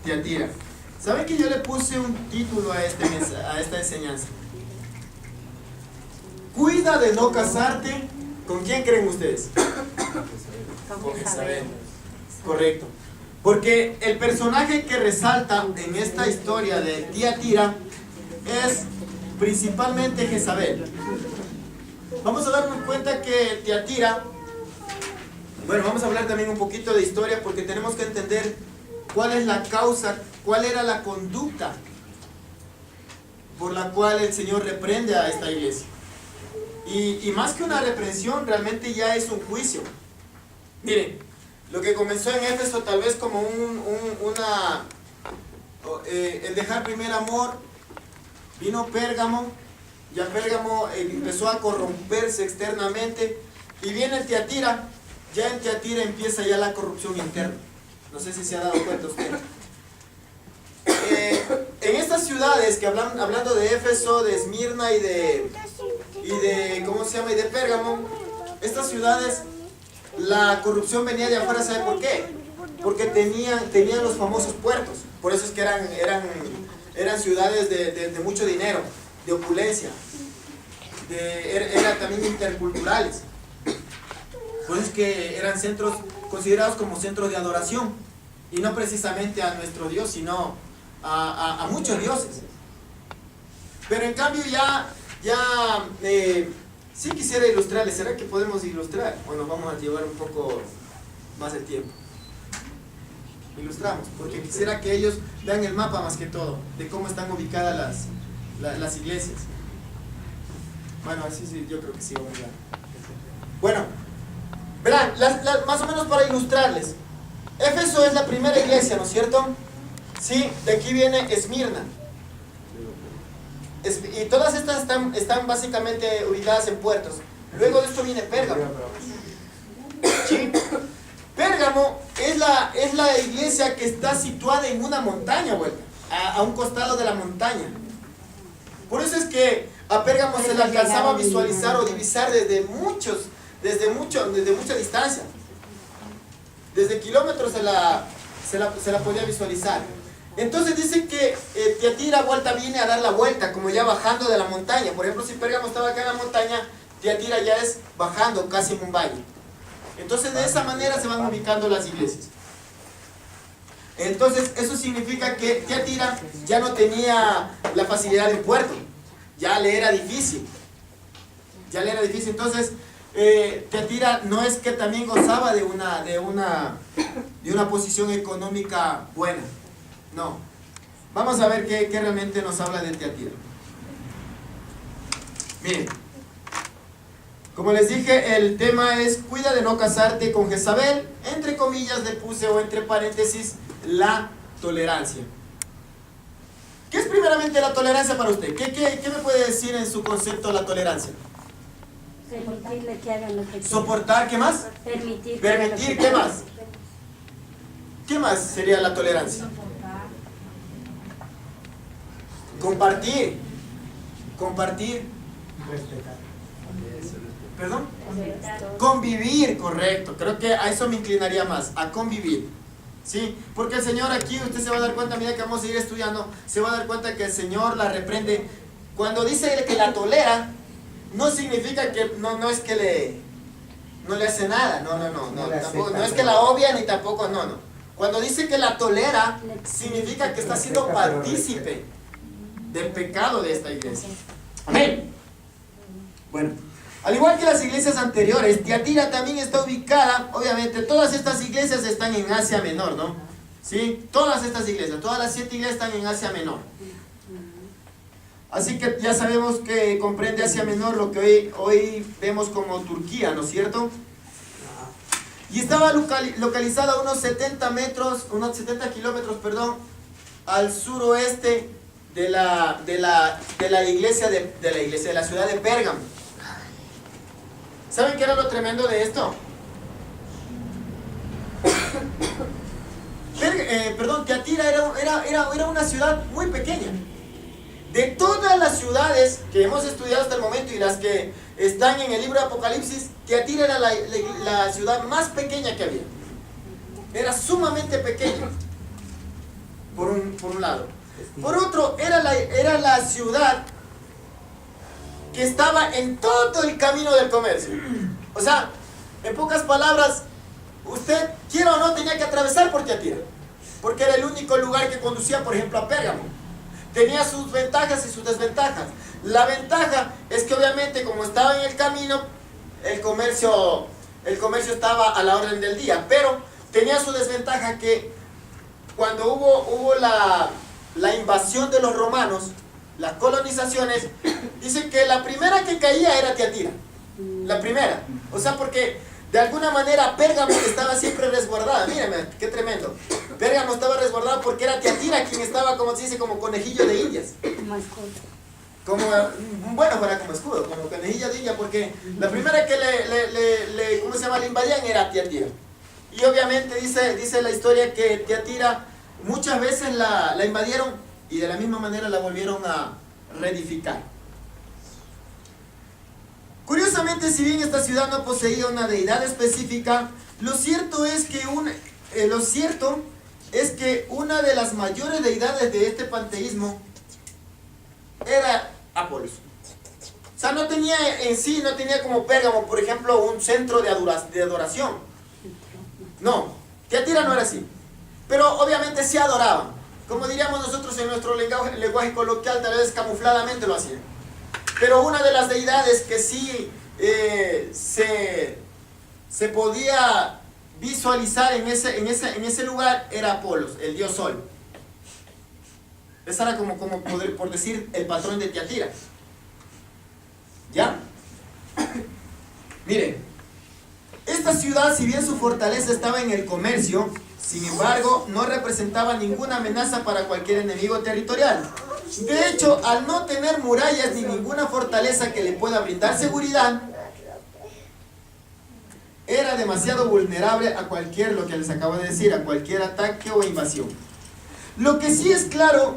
Tiatira. ¿Saben que yo le puse un título a esta enseñanza? Cuida de no casarte. ¿Con quién creen ustedes? Con Jezabel. Correcto. Porque el personaje que resalta en esta historia de Tiatira es principalmente Jezabel. Vamos a darnos cuenta que Tiatira, bueno, vamos a hablar también un poquito de historia porque tenemos que entender cuál es la causa, cuál era la conducta por la cual el Señor reprende a esta iglesia. Y más que una reprensión, realmente ya es un juicio. Miren, lo que comenzó en Éfeso tal vez como el dejar primer amor, vino Pérgamo, ya Pérgamo empezó a corromperse externamente, y viene Tiatira, ya en Tiatira empieza ya la corrupción interna. No sé si se ha dado cuenta usted. En estas ciudades que hablando de Éfeso, de Esmirna y de ¿cómo se llama? Y de Pérgamo, estas ciudades, la corrupción venía de afuera. ¿Sabe por qué? Porque tenían los famosos puertos. Por eso es que eran ciudades de mucho dinero, de opulencia, eran también interculturales. Por eso es que eran centros considerados como centros de adoración, y no precisamente a nuestro Dios, sino a muchos dioses. Pero en cambio sí quisiera ilustrarles. ¿Será que podemos ilustrar? Bueno, vamos a llevar un poco más de tiempo. Ilustramos, porque quisiera que ellos vean el mapa más que todo, de cómo están ubicadas las iglesias. Bueno, así sí, yo creo que sí, vamos a ver. Bueno, verán, más o menos para ilustrarles. Éfeso es la primera iglesia, ¿no es cierto? Sí, de aquí viene Esmirna. Y todas estas están básicamente ubicadas en puertos. Luego de esto viene Pérgamo. ¿Sí? Pérgamo es la iglesia que está situada en una montaña, bueno, a un costado de la montaña. Por eso es que a Pérgamo se le alcanzaba a visualizar o divisar desde mucha distancia. Desde kilómetros se la podía visualizar. Entonces dice que Tiatira viene a dar la vuelta, como ya bajando de la montaña. Por ejemplo, si Pérgamo estaba acá en la montaña, Tiatira ya es bajando casi en un valle. Entonces de esa manera se van ubicando las iglesias. Entonces eso significa que Tiatira ya no tenía la facilidad de un puerto. Ya le era difícil. Entonces Tiatira no es que también gozaba de una posición económica buena. No. Vamos a ver qué realmente nos habla de Tiatira. Miren, como les dije, el tema es cuida de no casarte con Jezabel. Entre comillas le puse, o entre paréntesis, la tolerancia. ¿Qué es primeramente la tolerancia para usted? ¿Qué me puede decir en su concepto la tolerancia? Permitirle que hagan lo que quieran. ¿Soportar? ¿Qué más? Permitir, ¿Qué más? ¿Qué más sería la tolerancia? Compartir. Respetar. ¿Perdón? Convivir, correcto. Creo que a eso me inclinaría más, a convivir. ¿Sí? Porque el Señor aquí, usted se va a dar cuenta, a medida que vamos a ir estudiando, se va a dar cuenta que el Señor la reprende. Cuando dice que la tolera, no significa que no es que no le hace nada. No es que la obvia ni tampoco, no. Cuando dice que la tolera, significa que está siendo partícipe del pecado de esta iglesia. Amén. Bueno, al igual que las iglesias anteriores, Tiatira también está ubicada, obviamente, todas estas iglesias están en Asia Menor, ¿no? ¿Sí? Todas estas iglesias, todas las 7 iglesias están en Asia Menor. Así que ya sabemos que comprende Asia Menor lo que hoy vemos como Turquía, ¿no es cierto? Y estaba localizada a unos 70 kilómetros, al suroeste de la iglesia de la ciudad de Pérgamo. ¿Saben qué era lo tremendo de esto? Tiatira era una ciudad muy pequeña. De todas las ciudades que hemos estudiado hasta el momento y las que están en el libro de Apocalipsis, Tiatira era la ciudad más pequeña que había. Era sumamente pequeña. por un lado. Por otro, era la ciudad que estaba en todo el camino del comercio. O sea, en pocas palabras, usted, quiera o no, tenía que atravesar por Tiatira, porque era el único lugar que conducía, por ejemplo, a Pérgamo. Tenía sus ventajas y sus desventajas. La ventaja es que obviamente, como estaba en el camino, el comercio estaba a la orden del día, pero tenía su desventaja que cuando hubo la invasión de los romanos, las colonizaciones, dicen que la primera que caía era Tiatira. La primera. O sea, porque de alguna manera Pérgamo estaba siempre resguardada. Mírenme, qué tremendo. Pérgamo estaba resguardada porque era Tiatira quien estaba, como se dice, como conejillo de indias. Como escudo. Bueno, fuera como escudo, como conejillo de India, porque la primera que ¿cómo se llama? Le invadían era Tiatira. Y obviamente dice la historia que Tiatira muchas veces la invadieron y de la misma manera la volvieron a reedificar. Curiosamente, si bien esta ciudad no poseía una deidad específica, lo cierto es que una de las mayores deidades de este panteísmo era Apolos. O sea, no tenía como Pérgamo, por ejemplo, un centro de adoración. No, Tiatira no era así. Pero obviamente sí adoraban. Como diríamos nosotros en nuestro lenguaje coloquial, tal vez camufladamente lo hacían. Pero una de las deidades que sí se podía visualizar en ese lugar era Apolos, el dios Sol. Ese era como por decir el patrón de Tiatira. ¿Ya? Miren, esta ciudad, si bien su fortaleza estaba en el comercio, sin embargo, no representaba ninguna amenaza para cualquier enemigo territorial. De hecho, al no tener murallas ni ninguna fortaleza que le pueda brindar seguridad, era demasiado vulnerable a lo que les acabo de decir, a cualquier ataque o invasión. Lo que sí es claro,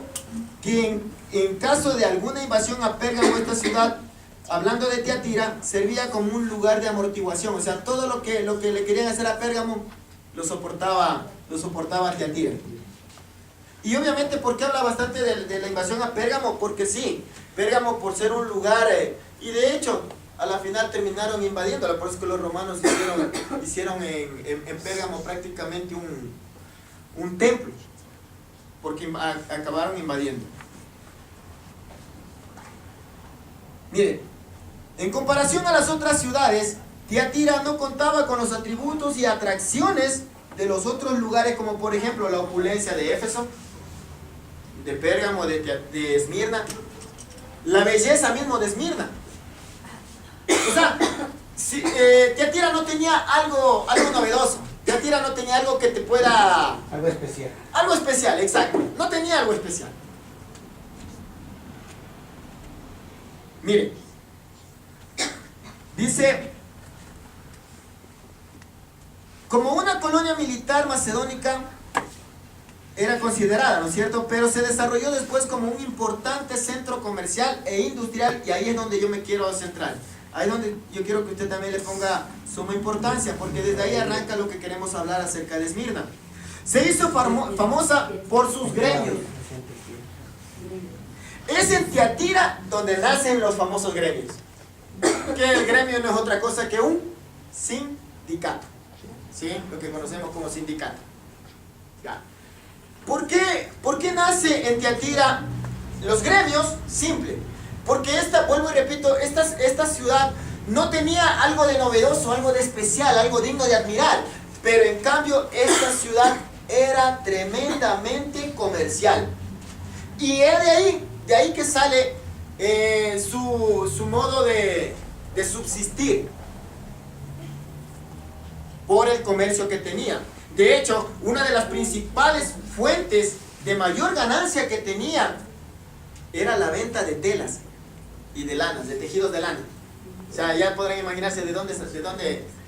que en caso de alguna invasión a Pérgamo, esta ciudad, hablando de Tiatira, servía como un lugar de amortiguación. O sea, todo lo que le querían hacer a Pérgamo, lo soportaba Tiatira. Y obviamente, ¿por qué habla bastante de la invasión a Pérgamo? Porque sí, Pérgamo por ser un lugar, y de hecho, a la final terminaron invadiéndola, por eso que los romanos hicieron en Pérgamo prácticamente un templo, porque acabaron invadiendo. Miren, en comparación a las otras ciudades, Tiatira no contaba con los atributos y atracciones de los otros lugares, como por ejemplo la opulencia de Éfeso, de Pérgamo, de Esmirna, la belleza mismo de Esmirna. O sea, Tiatira no tenía algo novedoso. Tiatira no tenía algo que te pueda... Algo especial. Algo especial, exacto. No tenía algo especial. Mire, dice, como una colonia militar macedónica era considerada, ¿no es cierto? Pero se desarrolló después como un importante centro comercial e industrial, y ahí es donde yo me quiero centrar. Ahí es donde yo quiero que usted también le ponga suma importancia, porque desde ahí arranca lo que queremos hablar acerca de Esmirna. Se hizo famosa por sus gremios. Es en Tiatira donde nacen los famosos gremios. Que el gremio no es otra cosa que un sindicato. ¿Sí? Lo que conocemos como sindicato. Ya. ¿Por qué nace en Tiatira los gremios? Simple. Porque vuelvo y repito, esta ciudad no tenía algo de novedoso, algo de especial, algo digno de admirar. Pero en cambio, esta ciudad era tremendamente comercial. Y es de ahí que sale su modo de subsistir por el comercio que tenía. De hecho, una de las principales fuentes de mayor ganancia que tenía era la venta de telas y de lanas, de tejidos de lana. O sea, ya podrán imaginarse de dónde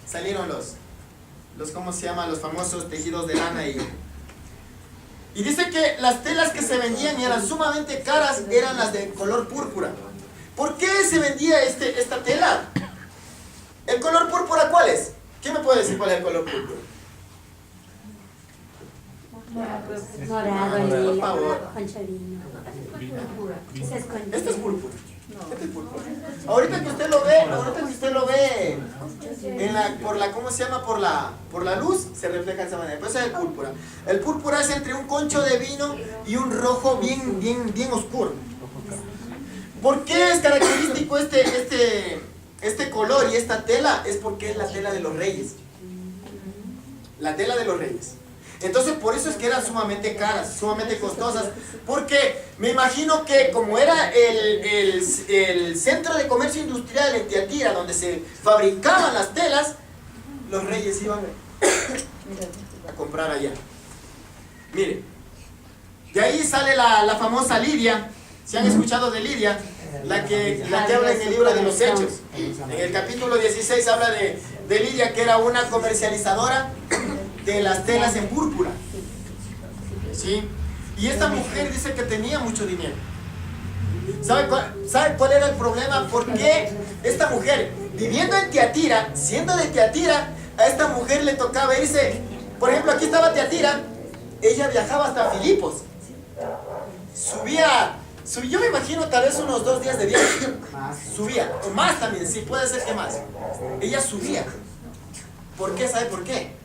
salieron ¿cómo se llama? Los famosos tejidos de lana. Y dice que las telas que se vendían y eran sumamente caras eran las de color púrpura. ¿Por qué se vendía esta tela? ¿El color púrpura cuál es? ¿Quién me puede decir cuál es el color púrpura? Morado, Por lila, favor. conchavino. Ese es con... Este es púrpura. Este es púrpura. Ahorita que usted lo ve en la, por la, ¿cómo se llama? Por la luz, se refleja de esa manera. Pero ese es el púrpura. El púrpura es entre un concho de vino y un rojo bien oscuro. ¿Por qué es característico este color y esta tela? Es porque es la tela de los reyes. La tela de los reyes. Entonces por eso es que eran sumamente caras, sumamente costosas, porque me imagino que como era el centro de comercio industrial en Tiatira, donde se fabricaban las telas, los reyes iban a comprar allá. Miren, de ahí sale la famosa Lidia. ¿Se han escuchado de Lidia? La que habla en el libro de los Hechos. En el capítulo 16 habla de Lidia, que era una comercializadora de las telas en púrpura. ¿Sí? Y esta mujer dice que tenía mucho dinero. ¿Sabe cuál era el problema? Porque esta mujer, viviendo en Tiatira, siendo de Tiatira, a esta mujer le tocaba irse. Por ejemplo, aquí estaba Tiatira, ella viajaba hasta Filipos. Subía, yo me imagino tal vez unos 2 días de viaje. Subía, o más también, sí, puede ser que más. Ella subía. ¿Por qué? ¿Sabe por qué?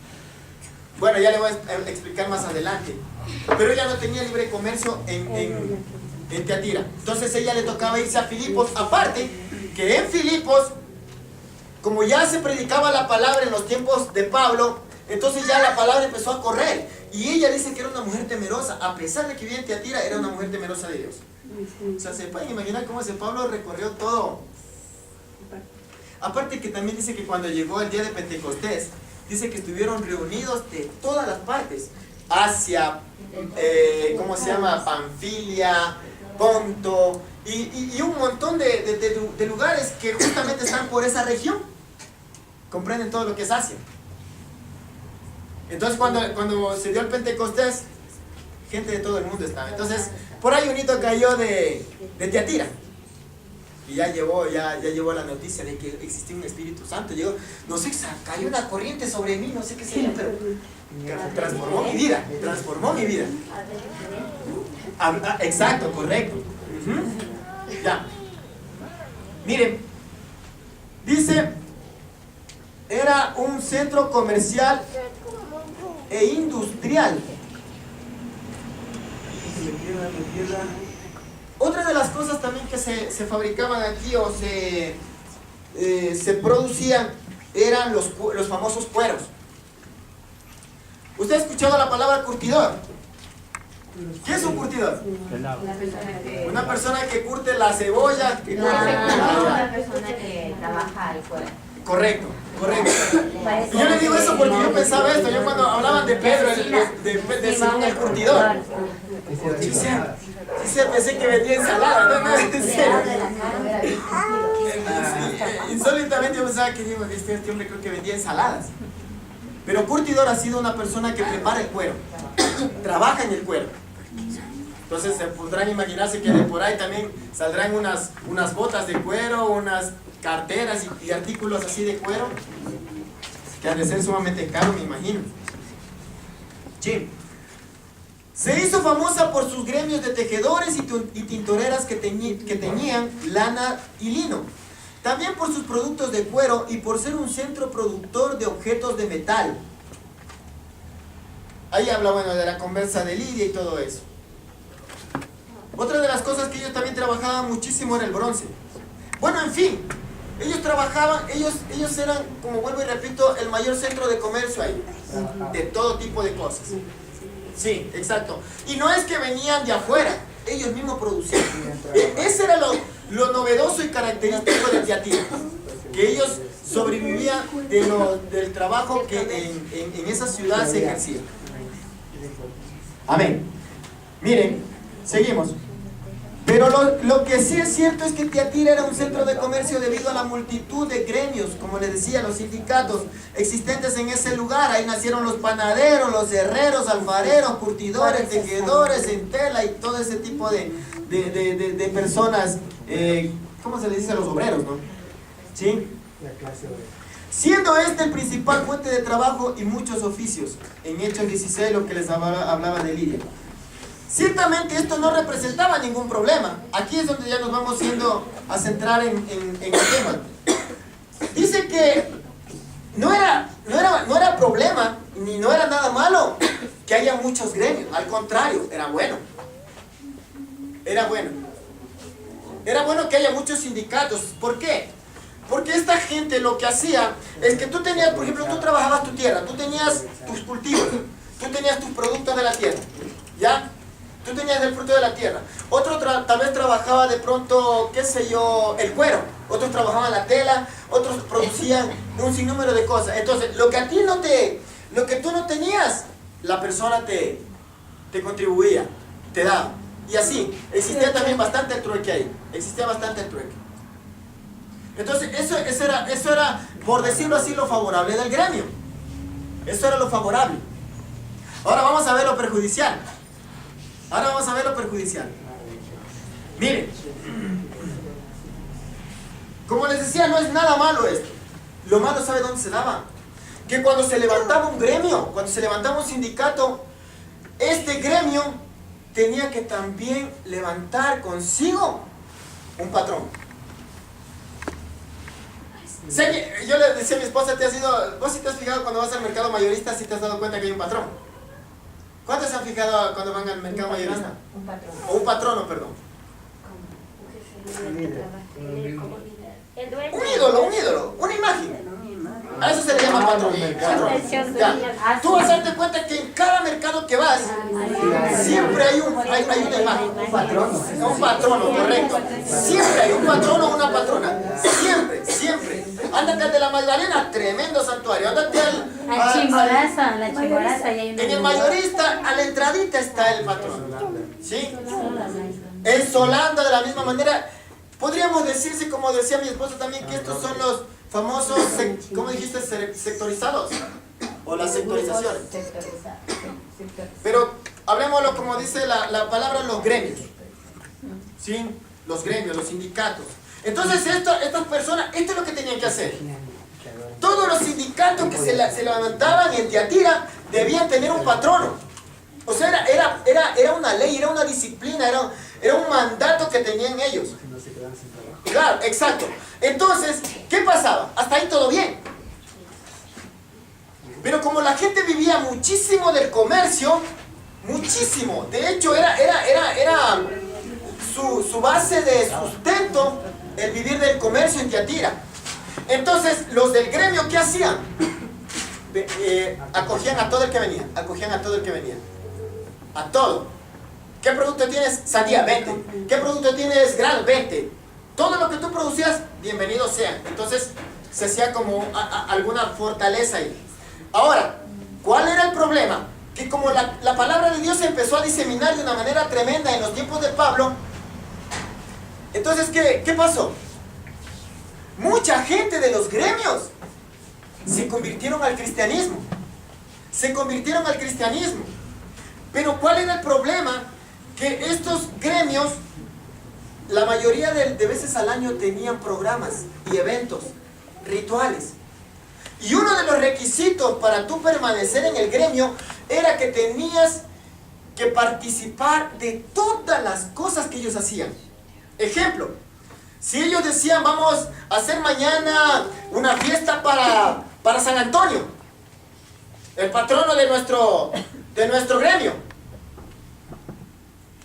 Bueno, ya le voy a explicar más adelante. Pero ella no tenía libre comercio en Tiatira. Entonces ella le tocaba irse a Filipos. Aparte, que en Filipos, como ya se predicaba la palabra en los tiempos de Pablo, entonces ya la palabra empezó a correr. Y ella dice que era una mujer temerosa. A pesar de que vivía en Tiatira, era una mujer temerosa de Dios. O sea, se pueden imaginar cómo ese Pablo recorrió todo. Aparte que también dice que cuando llegó el día de Pentecostés, dice que estuvieron reunidos de todas las partes. Asia, ¿cómo se llama? Panfilia, Ponto, y un montón de lugares que justamente están por esa región. Comprenden todo lo que es Asia. Entonces cuando se dio el Pentecostés, gente de todo el mundo estaba. Entonces, por ahí un hito cayó de Tiatira. Y ya llevó la noticia de que existía un Espíritu Santo. Llegó, no sé, cayó una corriente sobre mí, no sé qué sería, pero transformó mi vida, exacto, correcto. Ya. Miren, dice, era un centro comercial e industrial. Otra de las cosas también que se fabricaban aquí o se producían eran los famosos cueros. ¿Usted ha escuchado la palabra curtidor? ¿Qué es un curtidor? Una persona que curte la cebolla. Una persona que trabaja el cuero. Correcto. Y yo le digo eso porque yo pensaba esto. Yo cuando hablaban de Pedro, de Simón el curtidor, sí, pensé que vendía ensalada. No, en serio. Insólitamente yo pensaba que este hombre creo que vendía ensaladas. Pero curtidor ha sido una persona que prepara el cuero, trabaja en el cuero. Entonces se podrán imaginarse que de por ahí también saldrán unas botas de cuero, unas carteras y artículos así de cuero, que han de ser sumamente caros, me imagino. Sí. Se hizo famosa por sus gremios de tejedores y tintoreras que tenían lana y lino. También por sus productos de cuero y por ser un centro productor de objetos de metal. Ahí habla, bueno, de la conversa de Lidia y todo eso. Otra de las cosas que ellos también trabajaban muchísimo era el bronce. Bueno, en fin, ellos trabajaban, ellos eran, como vuelvo y repito, el mayor centro de comercio ahí, de todo tipo de cosas. Sí, exacto. Y no es que venían de afuera, ellos mismos producían. Ese era lo novedoso y característico de Tiatira, que ellos sobrevivían del trabajo que en esa ciudad se ejercía. Amén. Miren, seguimos. Pero lo que sí es cierto es que Tiatira era un centro de comercio debido a la multitud de gremios, como les decía, los sindicatos existentes en ese lugar. Ahí nacieron los panaderos, los herreros, alfareros, curtidores, tejedores en tela y todo ese tipo de personas, ¿cómo se les dice a los obreros, no? ¿Sí? siendo este el principal fuente de trabajo y muchos oficios. En Hechos 16, lo que les hablaba de Lidia. Ciertamente esto no representaba ningún problema. Aquí es donde ya nos vamos yendo a centrar en el tema. Dice que no era problema, ni no era nada malo que haya muchos gremios. Al contrario, era bueno. Era bueno. Era bueno que haya muchos sindicatos. ¿Por qué? Porque esta gente lo que hacía es que tú tenías, por ejemplo, tú trabajabas tu tierra, tú tenías tus cultivos, tú tenías tus productos de la tierra, ¿ya? Tú tenías el fruto de la tierra. Otro tal vez trabajaba de pronto, qué sé yo, el cuero. Otros trabajaban la tela, otros producían un sinnúmero de cosas. Entonces, lo que tú no tenías, la persona te contribuía, te daba. Y así, existía también bastante el trueque ahí. Existía bastante el trueque. Entonces, eso era, por decirlo así, lo favorable del gremio. Eso era lo favorable. Ahora vamos a ver lo perjudicial. Miren, como les decía, no es nada malo esto. Lo malo, ¿sabe dónde se daba? Que cuando se levantaba un gremio, cuando se levantaba un sindicato, este gremio tenía que también levantar consigo un patrón. Yo le decía a mi esposa, vos si te has fijado cuando vas al mercado mayorista, si te has dado cuenta que hay un patrón. ¿Cuántos se han fijado cuando van al mercado mayorista? Un patrón. O un patrono, perdón. Un ídolo, una imagen. A eso se le llama patrón. Ya. Tú vas a darte cuenta que en cada mercado que vas, siempre hay una imagen. Un patrono, correcto. Siempre hay un patrono o una patrona. Siempre. Ándate al de la Magdalena, tremendo santuario. Ándate al Chimborazo, la Chimborazo. En el mayorista, a la entradita está el patrón. ¿Sí? En Solanda, de la misma manera. Podríamos decirse, como decía mi esposa también, que estos son los famosos, ¿cómo dijiste? Sectorizados. O las sectorizaciones. Pero hablemoslo como dice la palabra, los gremios. ¿Sí? Los gremios, los sindicatos. Entonces estas personas, esto es lo que tenían que hacer. Todos los sindicatos que se levantaban en Tiatira debían tener un patrono. O sea, era una ley, era una disciplina, era un mandato que tenían ellos. Claro, exacto. Entonces, ¿qué pasaba? Hasta ahí todo bien. Pero como la gente vivía muchísimo del comercio, muchísimo, de hecho era su base de sustento el vivir del comercio en Tiatira. Entonces, los del gremio, ¿qué hacían? Acogían a todo el que venía, a todo. ¿Qué producto tienes? Sandía, vente. ¿Qué producto tienes? Grano, vente. Todo lo que tú producías, bienvenido sea. Entonces, se hacía como alguna fortaleza ahí. Ahora, ¿cuál era el problema? Que como la palabra de Dios se empezó a diseminar de una manera tremenda en los tiempos de Pablo, entonces, ¿qué pasó? Mucha gente de los gremios se convirtieron al cristianismo. Pero ¿cuál era el problema? Que estos gremios, la mayoría de veces al año tenían programas y eventos, rituales. Y uno de los requisitos para tú permanecer en el gremio era que tenías que participar de todas las cosas que ellos hacían. Ejemplo, si ellos decían, vamos a hacer mañana una fiesta para San Antonio, el patrono de nuestro gremio.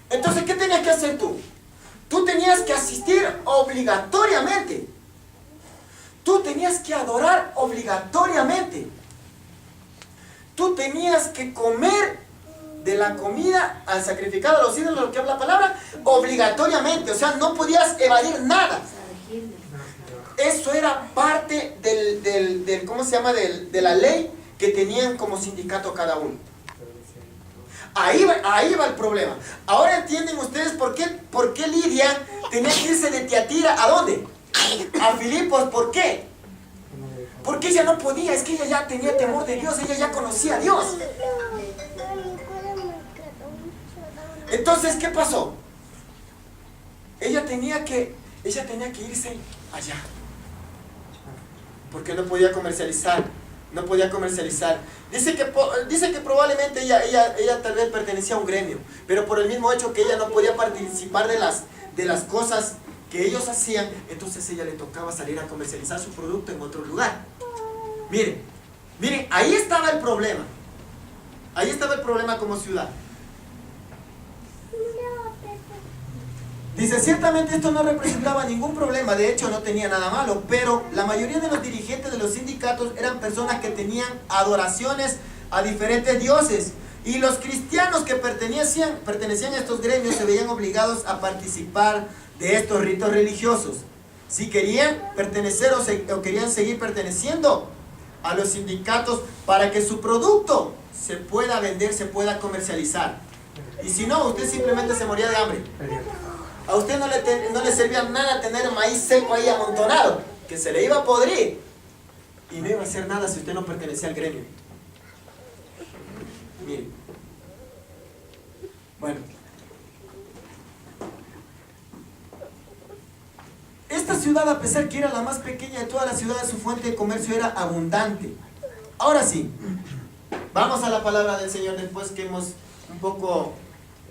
Entonces, ¿qué tenías que hacer tú? Tú tenías que asistir obligatoriamente. Tú tenías que adorar obligatoriamente. Tú tenías que comer de la comida al sacrificado a los ídolos, lo que habla la palabra, obligatoriamente. O sea, no podías evadir nada. Eso era parte del ¿cómo se llama? De la ley que tenían como sindicato cada uno. Ahí va el problema. Ahora entienden ustedes por qué Lidia tenía que irse de Tiatira. ¿A dónde? A Filipos. ¿Por qué? Porque ella no podía, es que ella ya tenía temor de Dios, ella ya conocía a Dios. Entonces, ¿qué pasó? Ella tenía que irse allá. porque no podía comercializar. No podía comercializar. Dice que probablemente ella tal vez pertenecía a un gremio, pero por el mismo hecho que ella no podía participar de las cosas que ellos hacían, entonces ella le tocaba salir a comercializar su producto en otro lugar. Miren, ahí estaba el problema. Ahí estaba el problema como ciudad. Dice, ciertamente esto no representaba ningún problema, de hecho no tenía nada malo, pero la mayoría de los dirigentes de los sindicatos eran personas que tenían adoraciones a diferentes dioses, y los cristianos que pertenecían a estos gremios se veían obligados a participar de estos ritos religiosos, si querían pertenecer o querían seguir perteneciendo a los sindicatos para que su producto se pueda vender, se pueda comercializar. Y si no, usted simplemente se moría de hambre. A usted no le servía nada tener maíz seco ahí amontonado, que se le iba a podrir. Y no iba a hacer nada si usted no pertenecía al gremio. Miren. Bueno. Esta ciudad, a pesar que era la más pequeña de todas las ciudades, su fuente de comercio era abundante. Ahora sí, vamos a la palabra del Señor después que hemos un poco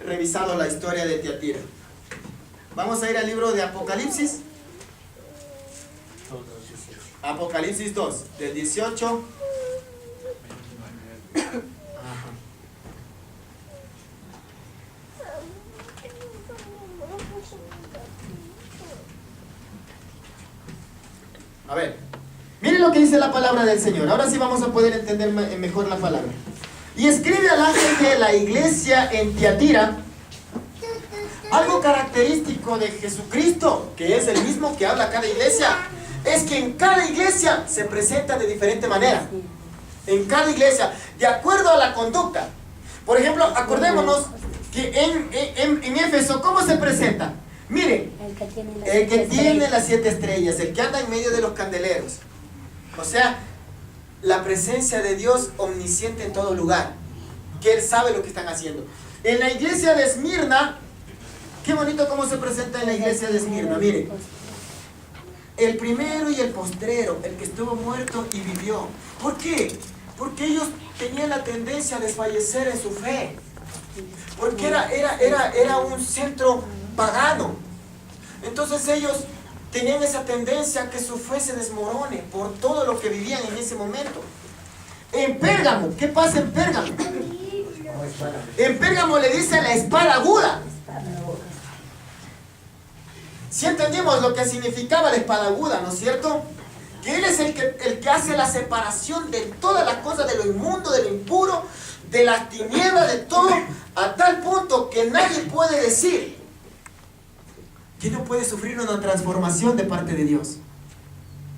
revisado la historia de Tiatira. Vamos a ir al libro de Apocalipsis. Apocalipsis 2, del 18. A ver, miren lo que dice la palabra del Señor. Ahora sí vamos a poder entender mejor la palabra. Y escribe al ángel de la iglesia en Tiatira. Algo característico de Jesucristo, que es el mismo que habla cada iglesia, es que en cada iglesia se presenta de diferente manera. En cada iglesia, de acuerdo a la conducta. Por ejemplo, acordémonos que en Éfeso, ¿cómo se presenta? Miren, el que tiene las 7 estrellas, el que anda en medio de los candeleros. O sea, la presencia de Dios omnisciente en todo lugar, que Él sabe lo que están haciendo. En la iglesia de Esmirna, qué bonito cómo se presenta en la iglesia de Esmirna, miren. El primero y el postrero, el que estuvo muerto y vivió. ¿Por qué? Porque ellos tenían la tendencia a desfallecer en su fe. Porque era un centro pagano. Entonces ellos tenían esa tendencia a que su fe se desmorone por todo lo que vivían en ese momento. En Pérgamo, ¿qué pasa en Pérgamo? En Pérgamo le dice la espada aguda. Si entendimos lo que significaba la espada aguda, ¿no es cierto? Que Él es el que hace la separación de todas las cosas, de lo inmundo, de lo impuro, de las tinieblas, de todo, a tal punto que nadie puede decir que no puede sufrir una transformación de parte de Dios.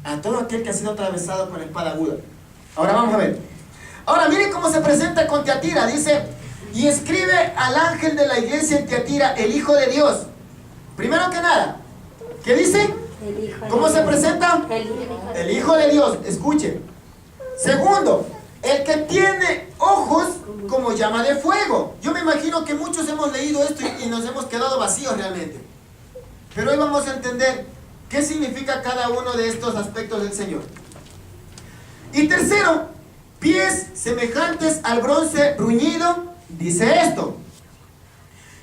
A todo aquel que ha sido atravesado con la espada aguda. Ahora vamos a ver. Ahora miren cómo se presenta con Tiatira. Dice, y escribe al ángel de la iglesia en Tiatira, el Hijo de Dios. Primero que nada, ¿qué dice? ¿Cómo se presenta? El Hijo de Dios. Escuchen. Segundo, el que tiene ojos como llama de fuego. Yo me imagino que muchos hemos leído esto y nos hemos quedado vacíos realmente. Pero hoy vamos a entender qué significa cada uno de estos aspectos del Señor. Y tercero, pies semejantes al bronce bruñido, dice esto: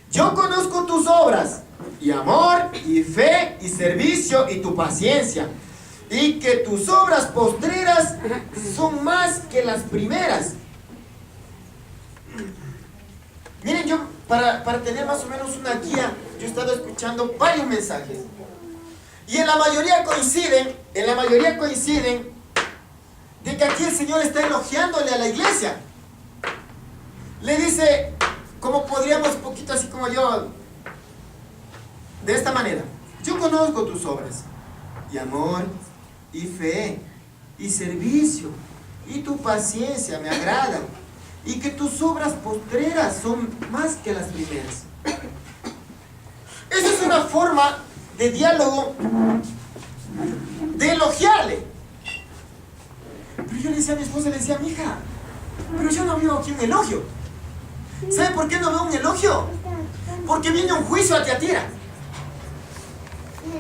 yo conozco tus obras, y amor, y fe, y servicio, y tu paciencia, y que tus obras postreras son más que las primeras. Miren, yo para tener más o menos una guía, yo he estado escuchando varios mensajes, y en la mayoría coinciden de que aquí el Señor está elogiándole a la iglesia. Le dice, como podríamos, un poquito así como yo, de esta manera: yo conozco tus obras, y amor, y fe, y servicio, y tu paciencia me agradan, y que tus obras postreras son más que las primeras. Esa es una forma de diálogo, de elogiarle. Pero yo le decía a mi esposa, le decía, mija, pero yo no veo aquí un elogio. ¿Sabe por qué no veo un elogio? Porque viene un juicio a Tiatira.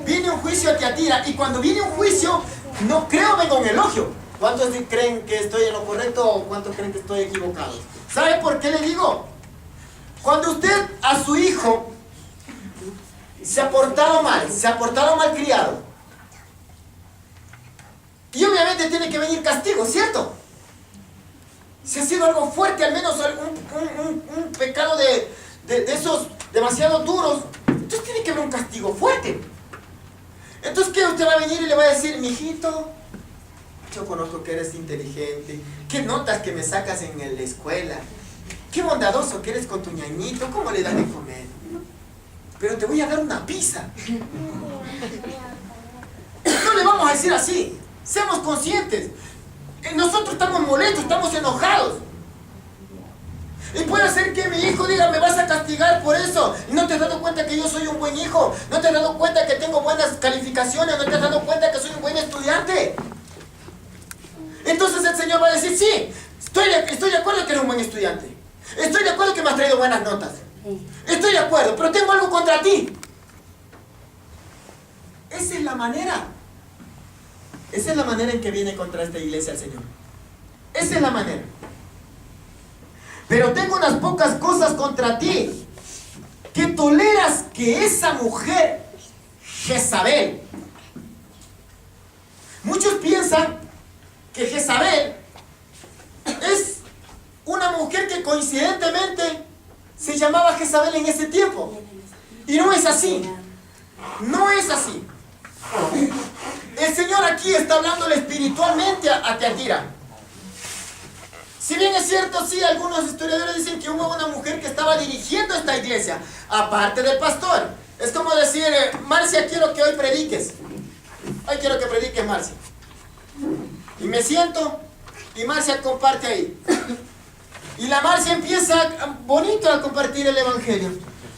Viene un juicio a Tiatira, y cuando viene un juicio, No creo venga un elogio. ¿Cuántos creen que estoy en lo correcto o cuántos creen que estoy equivocado? ¿Sabe por qué le digo? Cuando usted a su hijo se ha portado mal criado, y obviamente tiene que venir castigo, ¿cierto? Si ha sido algo fuerte, al menos un pecado de esos demasiado duros, entonces tiene que haber un castigo fuerte. Entonces, ¿qué? Usted va a venir y le va a decir, mijito, yo conozco que eres inteligente, qué notas que me sacas en la escuela, qué bondadoso que eres con tu ñañito, ¿cómo le das de comer? Pero te voy a dar una pizza. No le vamos a decir así, seamos conscientes. Nosotros estamos molestos, estamos enojados. Y puede ser que mi hijo diga, me vas a castigar por eso. Y no te has dado cuenta que yo soy un buen hijo. No te has dado cuenta que tengo buenas calificaciones. No te has dado cuenta que soy un buen estudiante. Entonces el Señor va a decir, sí, estoy de acuerdo que eres un buen estudiante. Estoy de acuerdo que me has traído buenas notas. Estoy de acuerdo, pero tengo algo contra ti. Esa es la manera. Esa es la manera en que viene contra esta iglesia el Señor. Esa es la manera. Pero tengo unas pocas cosas contra ti, que toleras que esa mujer, Jezabel, muchos piensan que Jezabel es una mujer que coincidentemente se llamaba Jezabel en ese tiempo. Y no es así. No es así. El Señor aquí está hablándole espiritualmente a Tiatira. Si bien es cierto, sí, algunos historiadores dicen que hubo una mujer que estaba dirigiendo esta iglesia, aparte del pastor. Es como decir, Marcia, quiero que hoy prediques. Hoy quiero que prediques, Marcia. Y me siento, y Marcia comparte ahí. Y la Marcia empieza bonito a compartir el evangelio.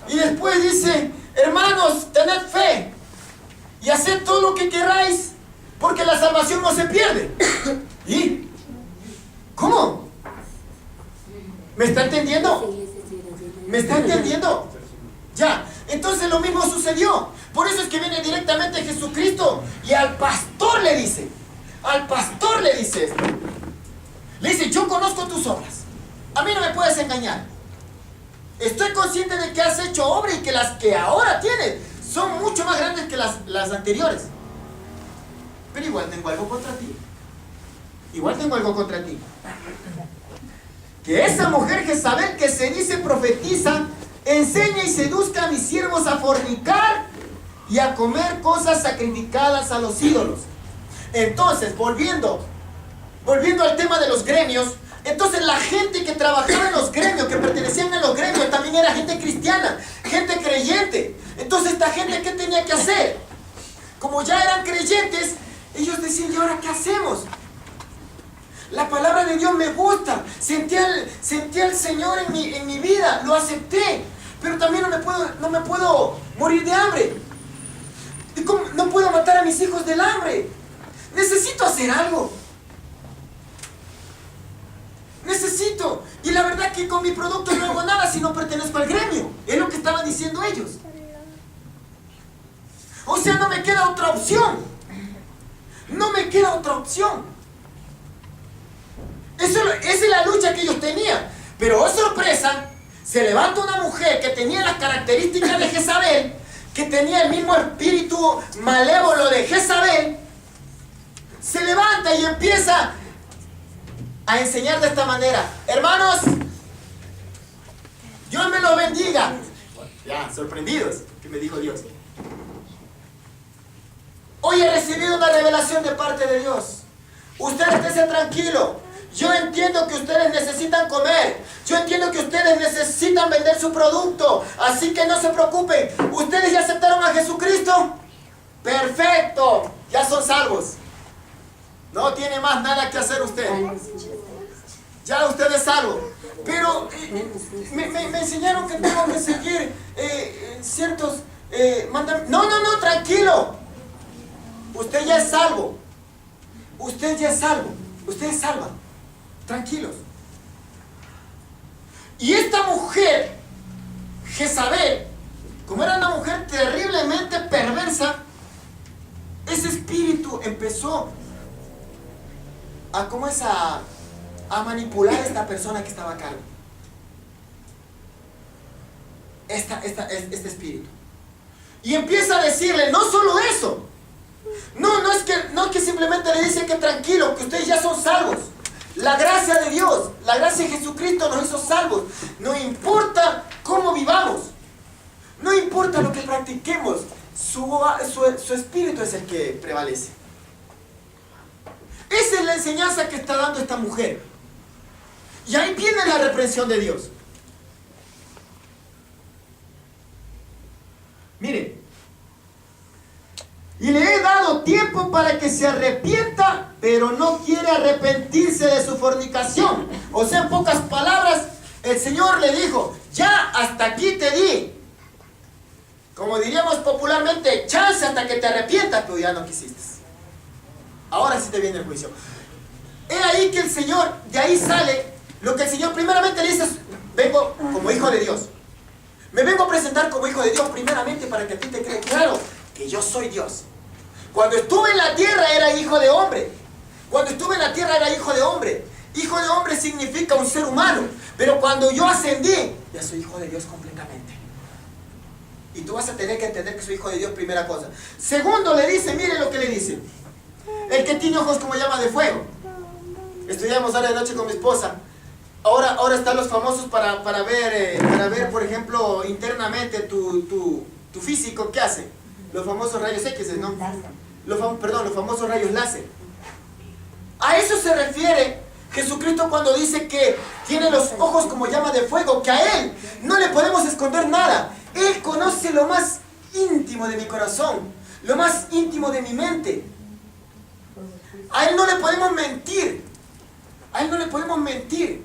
Y después dice, hermanos, tened fe y haced todo lo que queráis, porque la salvación no se pierde. ¿Y? ¿Cómo? ¿Me está entendiendo? ¿Me está entendiendo? Ya, entonces lo mismo sucedió. Por eso es que viene directamente Jesucristo y al pastor le dice esto. Le dice, yo conozco tus obras. A mí no me puedes engañar. Estoy consciente de que has hecho obra y que las que ahora tienes son mucho más grandes que las anteriores. Pero igual tengo algo contra ti. Que esa mujer Jezabel que se dice profetiza, enseña y seduzca a mis siervos a fornicar y a comer cosas sacrificadas a los ídolos. Entonces, volviendo al tema de los gremios, entonces la gente que trabajaba en los gremios, que pertenecían a los gremios, también era gente cristiana, gente creyente. Entonces, esta gente, ¿qué tenía que hacer? Como ya eran creyentes, ellos decían, ¿y ahora qué hacemos? La palabra de Dios me gusta, sentí al Señor en mi vida, lo acepté, pero también no me puedo morir de hambre. No puedo matar a mis hijos del hambre. Necesito hacer algo. Necesito. Y la verdad que con mi producto no hago nada si no pertenezco al gremio. Es lo que estaban diciendo ellos. O sea, no me queda otra opción. Esa es la lucha que ellos tenían. Pero, oh sorpresa, se levanta una mujer que tenía las características de Jezabel, que tenía el mismo espíritu malévolo de Jezabel. Se levanta y empieza a enseñar de esta manera. Hermanos, Dios me los bendiga. Ya, sorprendidos, que me dijo Dios. Hoy he recibido una revelación de parte de Dios. Usted esté tranquilo. Yo entiendo que ustedes necesitan comer. Yo entiendo que ustedes necesitan vender su producto. Así que no se preocupen. ¿Ustedes ya aceptaron a Jesucristo? Perfecto. Ya son salvos. No tiene más nada que hacer usted. Ya usted es salvo. Pero me enseñaron que tengo que seguir ciertos mandamientos. No, tranquilo. Usted ya es salvo. Usted ya es salvo. Usted es salva. Tranquilos. Y esta mujer, Jezabel, como era una mujer terriblemente perversa, ese espíritu empezó ¿cómo es? A manipular a esta persona que estaba a cargo. Este espíritu. Y empieza a decirle, no solo eso. No es que simplemente le dice que tranquilo, que ustedes ya son salvos. La gracia de Dios, la gracia de Jesucristo nos hizo salvos. No importa cómo vivamos. No importa lo que practiquemos. Su espíritu es el que prevalece. Esa es la enseñanza que está dando esta mujer. Y ahí viene la reprensión de Dios. Miren. Y le he dado tiempo para que se arrepienta, pero no quiere arrepentirse de su fornicación. O sea, en pocas palabras, el Señor le dijo, ya hasta aquí te di. Como diríamos popularmente, chance hasta que te arrepientas, pero ya no quisiste. Ahora sí te viene el juicio. Es ahí que el Señor, de ahí sale, lo que el Señor primeramente le dice, vengo como hijo de Dios. Me vengo a presentar como hijo de Dios primeramente para que a ti te quede claro que yo soy Dios. Cuando estuve en la tierra era hijo de hombre. Cuando estuve en la tierra era hijo de hombre. Hijo de hombre significa un ser humano. Pero cuando yo ascendí, ya soy hijo de Dios completamente. Y tú vas a tener que entender que soy hijo de Dios, primera cosa. Segundo, le dice, miren lo que le dice. El que tiene ojos como llama de fuego. Estudiamos ahora de noche con mi esposa. Ahora están los famosos para ver, por ejemplo, internamente tu físico, ¿qué hace? Los famosos rayos X, ¿no? Los famosos rayos láser. A eso se refiere Jesucristo cuando dice que tiene los ojos como llama de fuego, que a Él no le podemos esconder nada. Él conoce lo más íntimo de mi corazón, lo más íntimo de mi mente. A Él no le podemos mentir. A Él no le podemos mentir.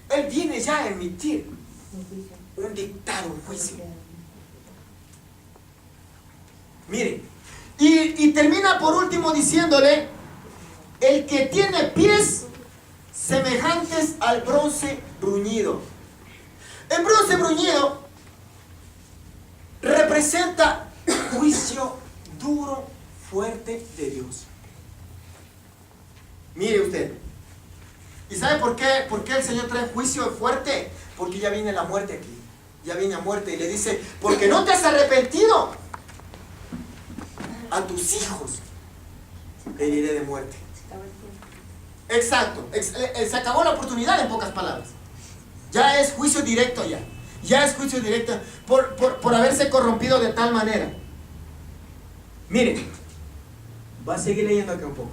Él viene ya a emitir un dictado, un juicio. Mire, y termina por último diciéndole, el que tiene pies semejantes al bronce bruñido. El bronce bruñido representa juicio duro, fuerte de Dios. Mire usted. ¿Y sabe por qué el Señor trae juicio fuerte? Porque ya viene la muerte aquí. Ya viene la muerte. Y le dice, porque no te has arrepentido, a tus hijos heriré de muerte. Exacto. Se acabó la oportunidad, en pocas palabras. Ya es juicio directo ya. Ya es juicio directo por haberse corrompido de tal manera. Miren. Va a seguir leyendo acá un poco.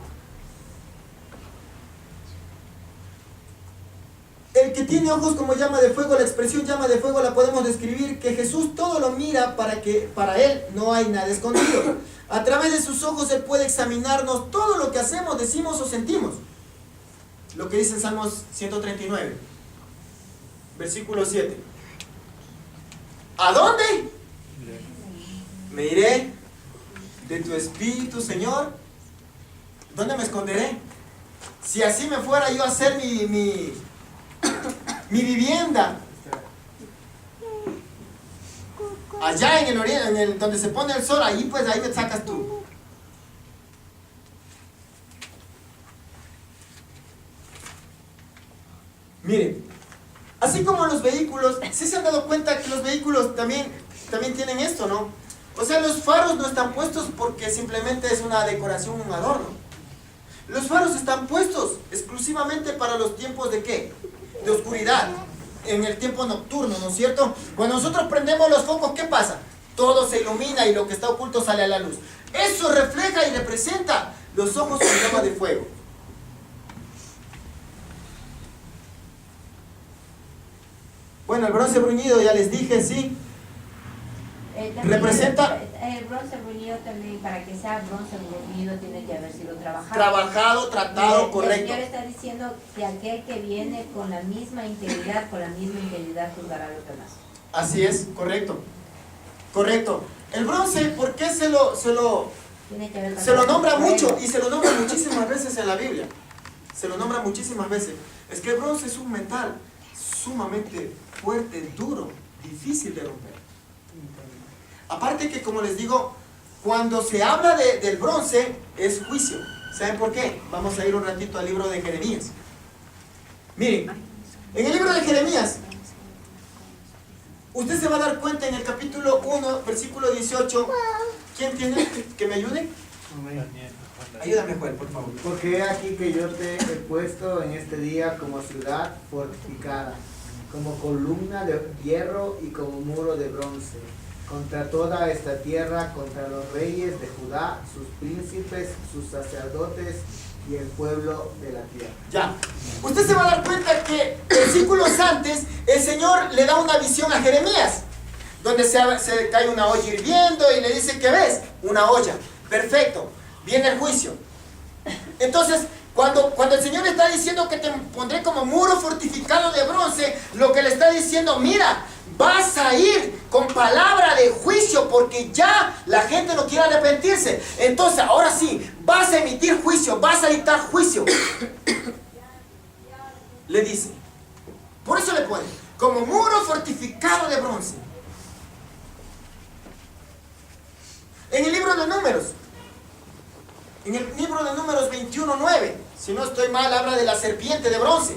El que tiene ojos como llama de fuego, la expresión llama de fuego la podemos describir que Jesús todo lo mira para Él no hay nada escondido. A través de sus ojos Él puede examinarnos todo lo que hacemos, decimos o sentimos. Lo que dice en Salmos 139, versículo 7. ¿A dónde? Me iré de tu espíritu, Señor. ¿Dónde me esconderé? Si así me fuera yo a hacer mi vivienda allá en el oriente, donde se pone el sol, ahí pues ahí me sacas tú. Miren, así como los vehículos, ¿sí se han dado cuenta que los vehículos también tienen esto, no? O sea, los faros no están puestos porque simplemente es una decoración, un adorno. Los faros están puestos exclusivamente para los tiempos de ¿qué? De oscuridad, en el tiempo nocturno, ¿no es cierto? Cuando nosotros prendemos los focos, ¿qué pasa? Todo se ilumina y lo que está oculto sale a la luz. Eso refleja y representa los ojos con llama de fuego. Bueno, el bronce bruñido, ya les dije, sí. Representa... El bronce bruñido también, para que sea bronce bruñido, tiene que haber sido trabajado. Trabajado, tratado, correcto. El Señor está diciendo que aquel que viene con la misma integridad juzgará a los demás. Así es, correcto. Correcto. El bronce, ¿por qué se lo nombra mucho? Y se lo nombra muchísimas veces en la Biblia. Se lo nombra muchísimas veces. Es que el bronce es un metal sumamente fuerte, duro, difícil de romper. Aparte que, como les digo, cuando se habla del bronce, es juicio. ¿Saben por qué? Vamos a ir un ratito al libro de Jeremías. Miren, en el libro de Jeremías, usted se va a dar cuenta en el capítulo 1, versículo 18. ¿Quién tiene? ¿Que me ayude? Ayúdame, Juan, por favor. Porque he aquí que yo te he puesto en este día como ciudad fortificada, como columna de hierro y como muro de bronce, contra toda esta tierra, contra los reyes de Judá, sus príncipes, sus sacerdotes y el pueblo de la tierra. Ya. Usted se va a dar cuenta que versículos antes el Señor le da una visión a Jeremías, donde se cae una olla hirviendo y le dice, ¿qué ves? Una olla. Perfecto. Viene el juicio. Entonces, cuando el Señor está diciendo que te pondré como muro fortificado de bronce, lo que le está diciendo, mira, vas a ir con palabra de juicio porque ya la gente no quiere arrepentirse. Entonces, ahora sí, vas a emitir juicio, vas a dictar juicio. Le dice. Por eso le pone, como muro fortificado de bronce. En el libro de Números, en el libro de Números 21:9, si no estoy mal, habla de la serpiente de bronce.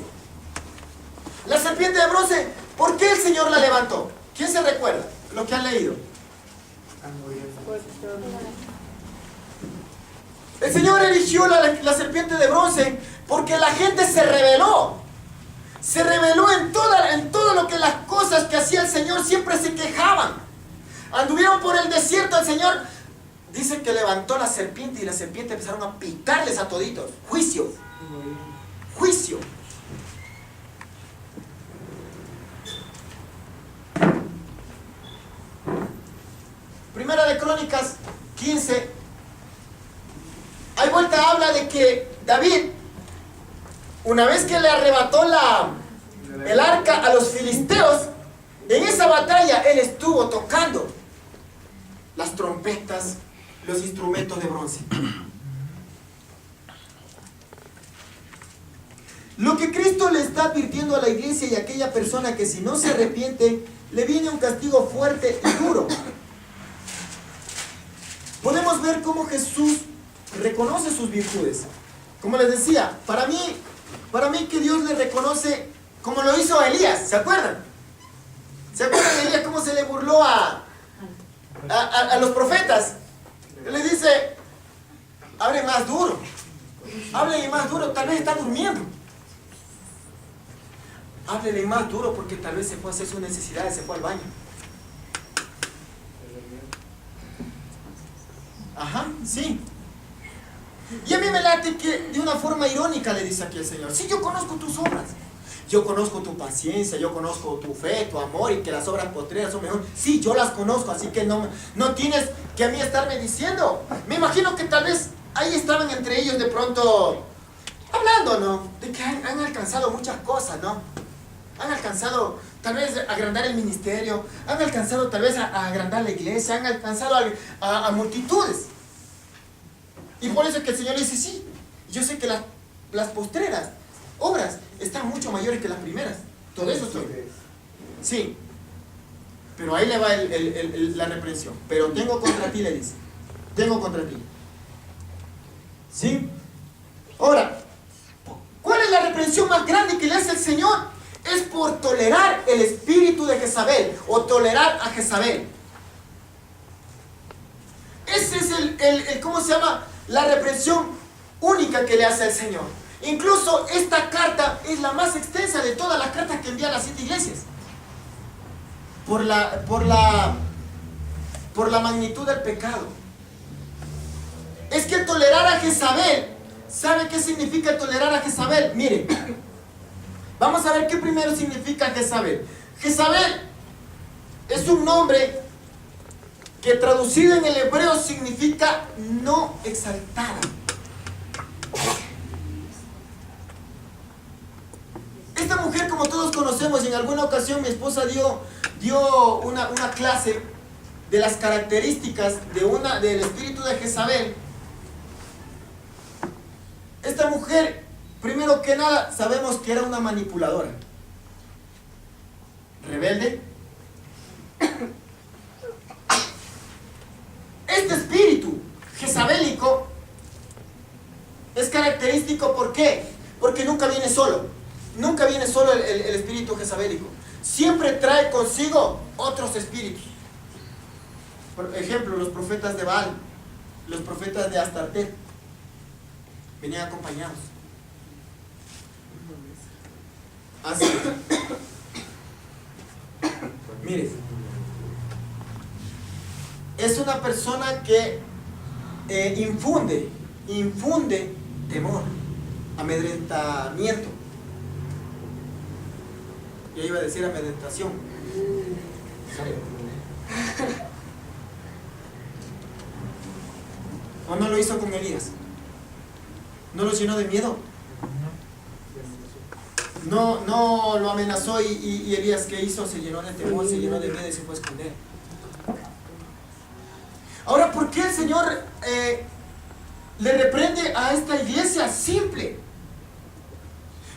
La serpiente de bronce, ¿por qué el Señor la levantó? ¿Quién se recuerda? Lo que han leído. El Señor eligió la serpiente de bronce porque la gente se rebeló. Se rebeló en todo lo que las cosas que hacía el Señor, siempre se quejaban. Anduvieron por el desierto, el Señor dice que levantó la serpiente y la serpiente empezaron a picarles a toditos. Juicio. Juicio. Primera de Crónicas 15. Hay vuelta, habla de que David, una vez que le arrebató el arca a los filisteos, en esa batalla él estuvo tocando las trompetas, los instrumentos de bronce. Lo que Cristo le está advirtiendo a la iglesia y a aquella persona que si no se arrepiente, le viene un castigo fuerte y duro. Podemos ver cómo Jesús reconoce sus virtudes. Como les decía, para mí que Dios le reconoce como lo hizo a Elías, ¿se acuerdan? ¿Se acuerdan de Elías cómo se le burló a los profetas? Le dice, hable más duro, háblele más duro, tal vez está durmiendo. Háblele más duro porque tal vez se fue a hacer sus necesidades, se fue al baño. Ajá, sí. Y a mí me late que de una forma irónica le dice aquí el Señor, sí, yo conozco tus obras, yo conozco tu paciencia, yo conozco tu fe, tu amor y que las obras postreras son mejor. Sí, yo las conozco, así que no tienes que a mí estarme diciendo. Me imagino que tal vez ahí estaban entre ellos de pronto hablando, ¿no? De que han alcanzado muchas cosas, ¿no? Han alcanzado tal vez a agrandar el ministerio, han alcanzado tal vez a agrandar la iglesia, han alcanzado a multitudes. Y por eso es que el Señor le dice, sí, yo sé que las postreras obras están mucho mayores que las primeras. Todo eso soy. Sí. Pero ahí le va la reprensión. Pero tengo contra ti, le dice. Tengo contra ti. ¿Sí? Ahora, ¿cuál es la reprensión más grande que le hace el Señor? Es por tolerar el espíritu de Jezabel o tolerar a Jezabel. Ese es ¿cómo se llama? La reprensión única que le hace el Señor. Incluso esta carta es la más extensa de todas las cartas que envía a las 7 iglesias. Por la magnitud del pecado. Es que tolerar a Jezabel, ¿sabe qué significa tolerar a Jezabel? Miren, vamos a ver qué primero significa Jezabel. Jezabel es un nombre que traducido en el hebreo significa no exaltada. Esta mujer, como todos conocemos, y en alguna ocasión mi esposa dio una clase de las características del espíritu de Jezabel. Esta mujer, primero que nada, sabemos que era una manipuladora, rebelde. Este espíritu jezabélico característico, ¿por qué? Porque nunca viene solo. Nunca viene solo el espíritu jezabélico. Siempre trae consigo otros espíritus. Por ejemplo, los profetas de Baal, los profetas de Astarté, venían acompañados. Así. Mire, es una persona que infunde temor, amedrentamiento. Ya iba a decir amedrentación. ¿O no lo hizo con Elías? ¿No lo llenó de miedo? No lo amenazó y Elías, ¿qué hizo? Se llenó de temor, se llenó de miedo y se fue a esconder. Ahora, ¿por qué el Señor le reprende a esta iglesia? Simple.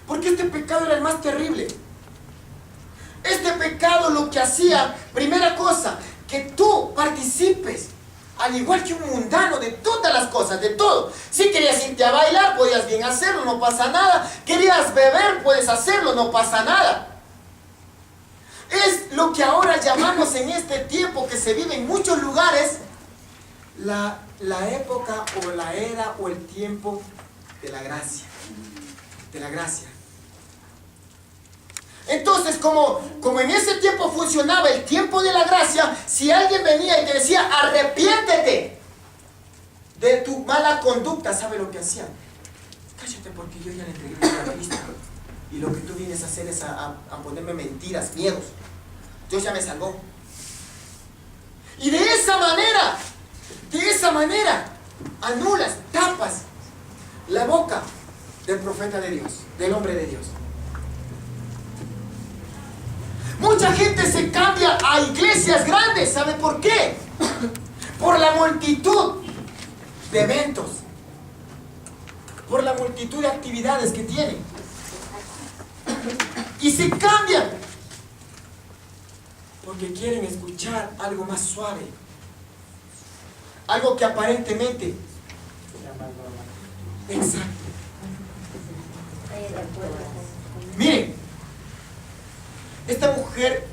Porque este pecado era el más terrible. Este pecado lo que hacía, primera cosa, que tú participes, al igual que un mundano, de todas las cosas, de todo. Si querías irte a bailar, podías bien hacerlo, no pasa nada. Querías beber, puedes hacerlo, no pasa nada. Es lo que ahora llamamos en este tiempo que se vive en muchos lugares, la época o la era o el tiempo de la gracia. De la gracia. Entonces, como en ese tiempo funcionaba el tiempo de la gracia, si alguien venía y te decía, arrepiéntete de tu mala conducta, ¿sabe lo que hacían? Cállate, porque yo ya le entregué a Cristo. Y lo que tú vienes a hacer es a ponerme mentiras, miedos. Dios ya me salvó. Y de esa manera, anulas, tapas la boca del profeta de Dios, del hombre de Dios. Mucha gente se cambia a iglesias grandes, ¿sabe por qué? Por la multitud de eventos, por la multitud de actividades que tienen. Y se cambian porque quieren escuchar algo más suave, algo que aparentemente... Exacto. Miren, esta mujer,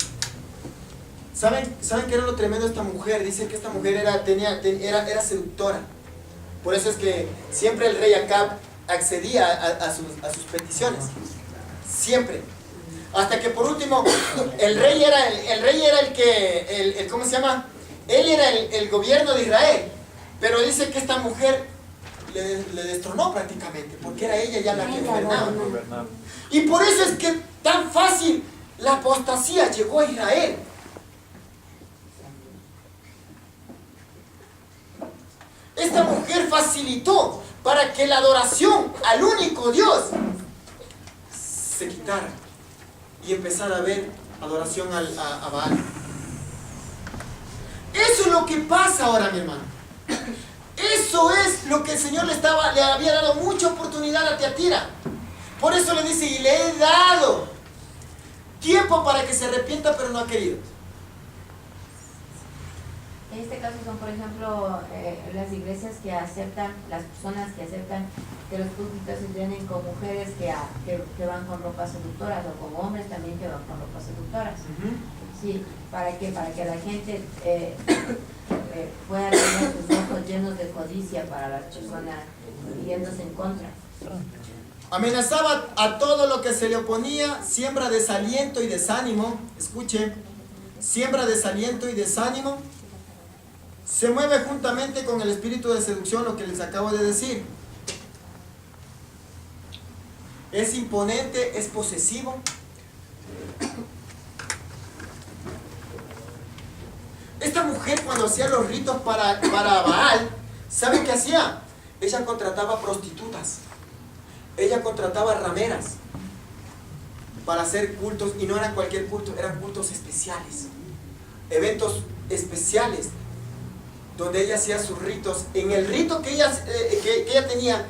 ¿saben qué era lo tremendo de esta mujer? Dice que esta mujer era seductora. Por eso es que siempre el rey Acab accedía a sus peticiones. Siempre. Hasta que por último, el rey era el que, ¿cómo se llama? Él era el gobierno de Israel. Pero dice que esta mujer le destronó prácticamente, porque era ella ya la que gobernaba. Y por eso es que tan fácil la apostasía llegó a Israel. Esta mujer facilitó para que la adoración al único Dios se quitara y empezara a haber adoración a Baal. Eso es lo que pasa ahora, mi hermano. Eso es lo que el Señor le había dado mucha oportunidad a Tiatira. Por eso le dice, y le he dado tiempo para que se arrepienta, pero no ha querido. En este caso son, por ejemplo, las iglesias que aceptan, las personas que aceptan que los púlpitos se llenen con mujeres que van con ropas seductoras, o con hombres también que van con ropas seductoras. Sí, ¿para qué? Para que la gente pueda tener sus ojos llenos de codicia para las personas yéndose en contra. Amenazaba a todo lo que se le oponía, siembra desaliento y desánimo. Escuche, siembra desaliento y desánimo. Se mueve juntamente con el espíritu de seducción, lo que les acabo de decir. Es imponente, es posesivo. Esta mujer, cuando hacía los ritos para Baal, ¿saben qué hacía? Ella contrataba prostitutas. Ella contrataba rameras para hacer cultos, y no eran cualquier culto, eran cultos especiales, eventos especiales, donde ella hacía sus ritos. En el rito que ella tenía,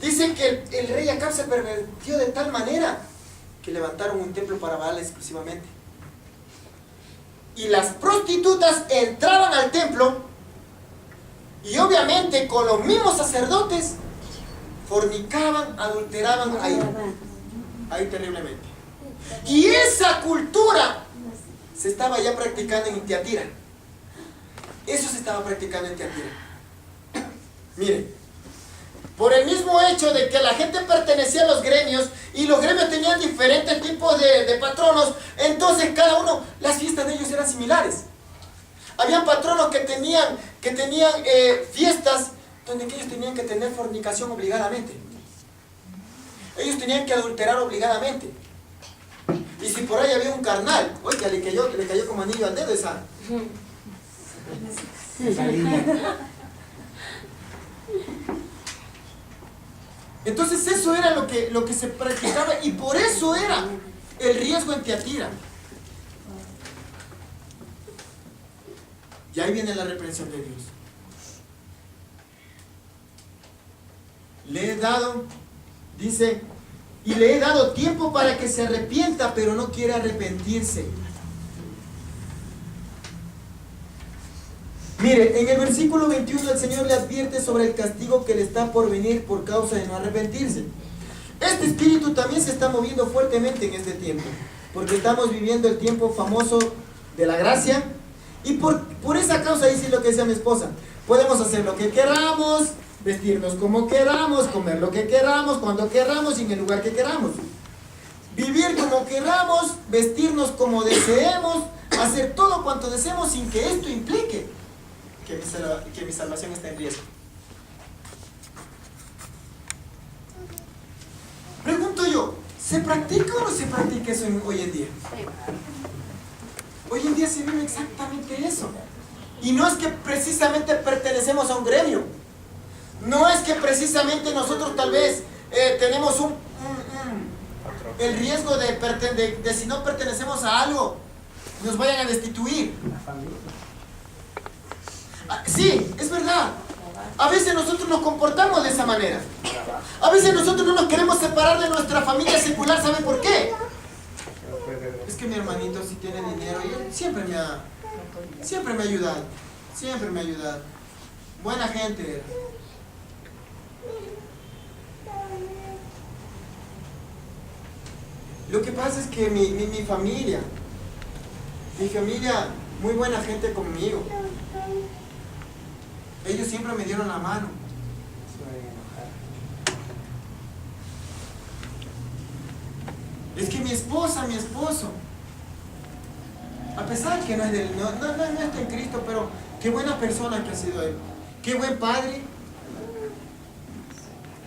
dicen que el rey Acab se pervertió de tal manera que levantaron un templo para Baal exclusivamente. Y las prostitutas entraban al templo, y obviamente con los mismos sacerdotes fornicaban, adulteraban ahí terriblemente. Y esa cultura se estaba ya practicando en Tiatira. Eso se estaba practicando en Tiatira. Miren, por el mismo hecho de que la gente pertenecía a los gremios y los gremios tenían diferentes tipos de patronos, entonces cada uno, las fiestas de ellos eran similares. Habían patronos que tenían fiestas donde ellos tenían que tener fornicación obligadamente. Ellos tenían que adulterar obligadamente. Y si por ahí había un carnal, oiga, le cayó como anillo al dedo esa línea. Entonces eso era lo que se practicaba, y por eso era el riesgo en Tiatira. Y ahí viene la reprensión de Dios. Le he dado, dice, y le he dado tiempo para que se arrepienta, pero no quiere arrepentirse. Mire, en el versículo 21 el Señor le advierte sobre el castigo que le está por venir por causa de no arrepentirse. Este espíritu también se está moviendo fuertemente en este tiempo, porque estamos viviendo el tiempo famoso de la gracia, y por esa causa, dice lo que decía mi esposa, podemos hacer lo que queramos, vestirnos como queramos, comer lo que queramos, cuando queramos y en el lugar que queramos, vivir como queramos, vestirnos como deseemos, hacer todo cuanto deseemos sin que esto implique que mi salvación está en riesgo. Pregunto yo, ¿se practica o no se practica eso hoy en día? Hoy en día se vive exactamente eso. Y no es que precisamente pertenecemos a un gremio. No es que precisamente nosotros tal vez tenemos el riesgo de si no pertenecemos a algo, nos vayan a destituir. Sí, es verdad. A veces nosotros nos comportamos de esa manera. A veces nosotros no nos queremos separar de nuestra familia secular. ¿Saben por qué? Es que mi hermanito sí tiene dinero y él siempre me ha ayudado. Siempre me ha ayudado. Buena gente. Lo que pasa es que mi familia, muy buena gente conmigo. Ellos siempre me dieron la mano. Es que mi esposo, a pesar que no está en Cristo, pero qué buena persona que ha sido él. Qué buen padre.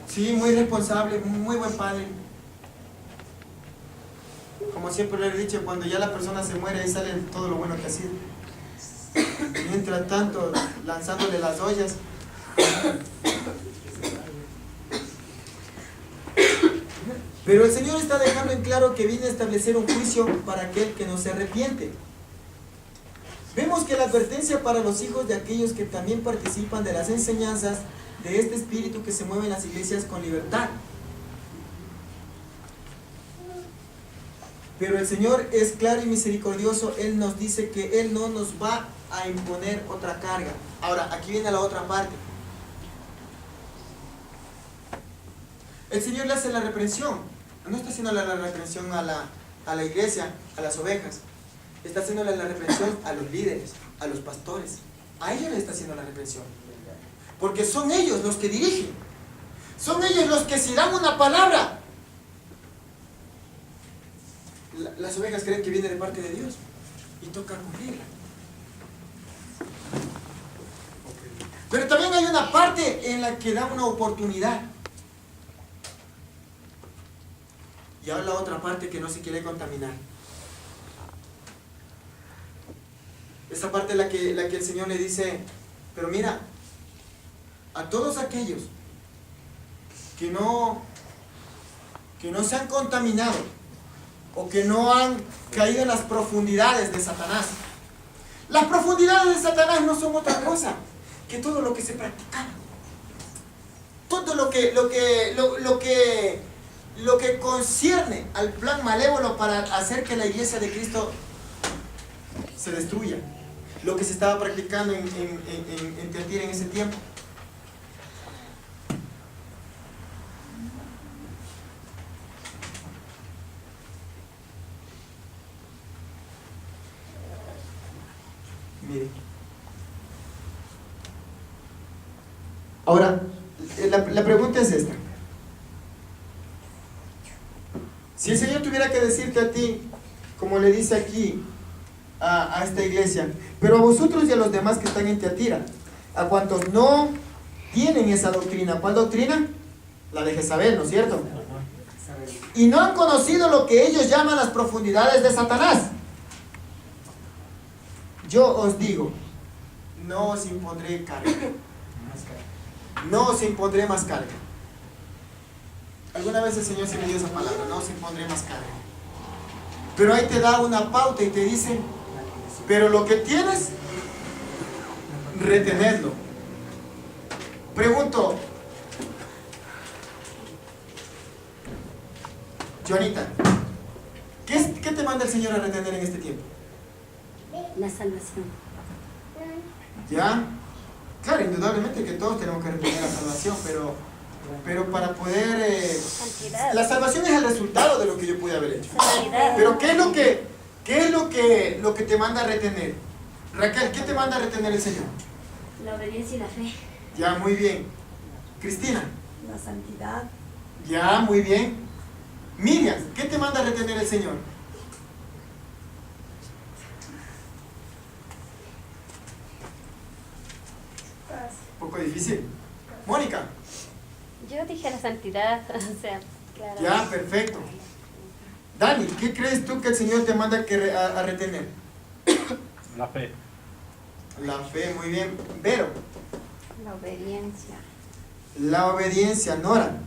Sí, muy responsable, muy buen padre. Como siempre le he dicho, cuando ya la persona se muere, ahí sale todo lo bueno que ha sido. Mientras tanto, lanzándole las ollas. Pero el Señor está dejando en claro que viene a establecer un juicio para aquel que no se arrepiente. Vemos que la advertencia para los hijos de aquellos que también participan de las enseñanzas de este espíritu que se mueve en las iglesias con libertad. Pero el Señor es claro y misericordioso. Él nos dice que Él no nos va a imponer otra carga. Ahora, aquí viene la otra parte. El Señor le hace la reprensión. No está haciendo la reprensión a la iglesia, a las ovejas. Está haciendo la reprensión a los líderes, a los pastores. A ellos le está haciendo la reprensión. Porque son ellos los que dirigen. Son ellos los que si dan una palabra, las ovejas creen que viene de parte de Dios y toca cumplirla. Pero también hay una parte en la que da una oportunidad. Y ahora la otra parte que no se quiere contaminar. Esa parte es la que el Señor le dice, pero mira, a todos aquellos que no se han contaminado o que no han caído en las profundidades de Satanás. Las profundidades de Satanás no son otra cosa que todo lo que se practicaba. Todo lo que concierne al plan malévolo para hacer que la iglesia de Cristo se destruya. Lo que se estaba practicando en Tiatira en ese tiempo. Ahora, la pregunta es esta. Si el Señor tuviera que decirte a ti, como le dice aquí a esta iglesia, pero a vosotros y a los demás que están en Tiatira, a cuantos no tienen esa doctrina, ¿cuál doctrina? La de Jezabel, ¿no es cierto? Y no han conocido lo que ellos llaman las profundidades de Satanás. Yo os digo, no os impondré carga. No os impondré más carga. Alguna vez el Señor se me dio esa palabra, no os impondré más carga. Pero ahí te da una pauta y te dice, pero lo que tienes, retenedlo. Pregunto, Joanita, ¿qué te manda el Señor a retener en este tiempo? La salvación. ¿Ya? Claro, indudablemente que todos tenemos que retener la salvación, pero para poder... Santidad. La salvación es el resultado de lo que yo pude haber hecho. Santidad. Pero ¿qué es lo que te manda a retener? Raquel, ¿qué te manda a retener el Señor? La obediencia y la fe. Ya, muy bien. Cristina. La santidad. Ya, muy bien. Miriam, ¿qué te manda a retener el Señor? Un poco difícil. Mónica. Yo dije la santidad, o sea, claro. Ya, perfecto. Dani, ¿qué crees tú que el Señor te manda a retener? La fe. La fe, muy bien. Vero. La obediencia. La obediencia. Nora.